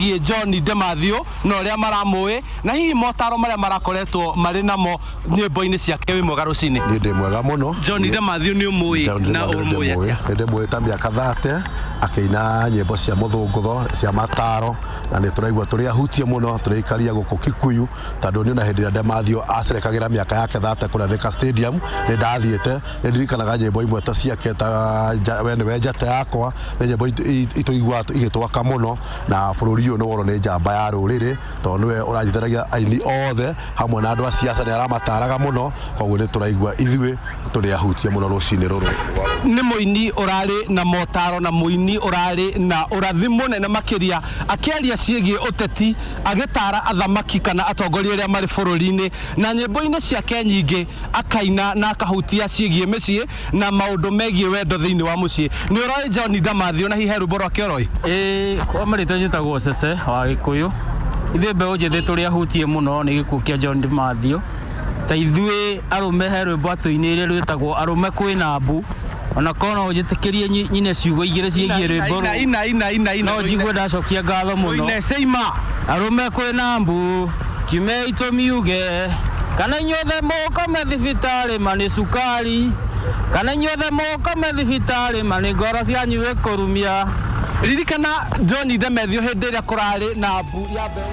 John Demathio no ria maramwe na hihi motaro maria marakoretwo mari namo nyimbo-ini ciake wi mwega rucini. Ni ndi mwega muno. John Demathio ni umui na umui atia. Ndi mwega ta miaka 30 akeina nyimbo cia muthungutho cia mataro na ni turaigua turi ahutie muno turikaria guku Kikuyu tondu ni na hindi ya Demathio acerekagira miaka yake 30 kuna Thika Stadium ni ndathiete ni ndirikanaga nyimbo imwe ta ciake ta wene wenjete yakwa ni nyimbo ituigua igitwaka muno na bururi no woro ni njamba ya ruriri tondu we uranyitheragia aini othe hamwe na andu a siasa ni aramataraga muno koguo ni turaigua ithui turi ahutie muno rucini ruru. Ni muini urari na motaro na muini urari na urathi munene makiria akiaria ciigie uteti agitara athamaki kana atongoria aria mari bururi-ini na nyimbo-ini ciake nyingi akaina na akahutia ciigie micii na maundu megie wendo thiini wa mucii. Ni uroi John Demathio na hihe rwimbo rwake uroi? Kwa marita njitagwo Cece wa Gikuyu. Ithuĩ mbeũ njĩthĩ tũrĩ ahutie mũno nĩ gĩkuũ kĩa John Demathio. Ta ithuĩ arũme he rwĩmbo atũinĩire rwĩtagwo arũme kwĩna mbu. Ona kono ũnjĩtĩkĩrie nyine ciugo igĩrĩ ciĩgiĩ rwĩmbo rũu. No njigue ndacokia ngatho mũno. Arũme kwĩna mbu kiume itũmi uge kana inyuothe mũkome thibitarĩ manĩ cukari kana inyuothe mũkome thibitarĩ manĩ ngoro cianyu ĩkũrumia. Ririkana John Demathio hindi ria kurari na mbu ya mbeu.